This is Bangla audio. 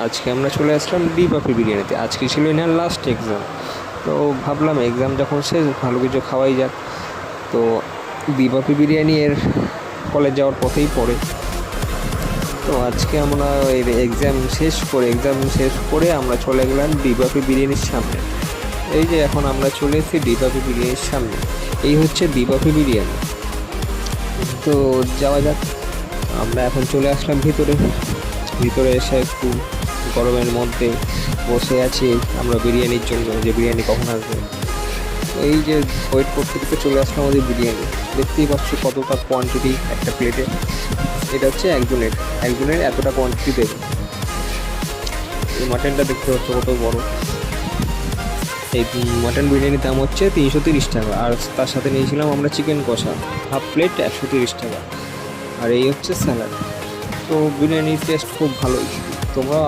আজকে আমরা চলে আসলাম বি বাপি বিরিয়ানিতে। আজকে ছিল এনার লাস্ট এক্সাম, তো ভাবলাম এক্সাম যখন শেষ ভালো কিছু খাওয়াই যাক। তো বি বাপি বিরিয়ানি এর কলেজ যাওয়ার পথেই পড়ে। তো আজকে আমরা এক্সাম শেষ করে আমরা চলে গেলাম বি বাপি বিরিয়ানির সামনে। এই যে এখন আমরা চলে এসেছি বি বাপি বিরিয়ানির সামনে, এই হচ্ছে বি বাপি বিরিয়ানি। তো যাওয়া যাক। আমরা এখন চলে আসলাম ভিতরে এসে একটু গরমের মধ্যে বসে আছি আমরা বিরিয়ানির জন্য, যে বিরিয়ানি কখন আসবে। এই যে ওয়েট করতে করতে চলে আসলাম আমাদের বিরিয়ানি। দেখতেই পাচ্ছ কতটা কোয়ান্টিটি একটা প্লেটে। এটা হচ্ছে একজনের এতটা কোয়ান্টিটি দেবে। এই মাটনটা দেখতে পাচ্ছ কত বড়। এই মাটন বিরিয়ানির দাম হচ্ছে 330 টাকা, আর তার সাথে নিয়েছিলাম আমরা চিকেন কষা হাফ প্লেট 130 টাকা, আর এই হচ্ছে স্যালাড। তো বিরিয়ানির টেস্ট খুব ভালোই। তোমরা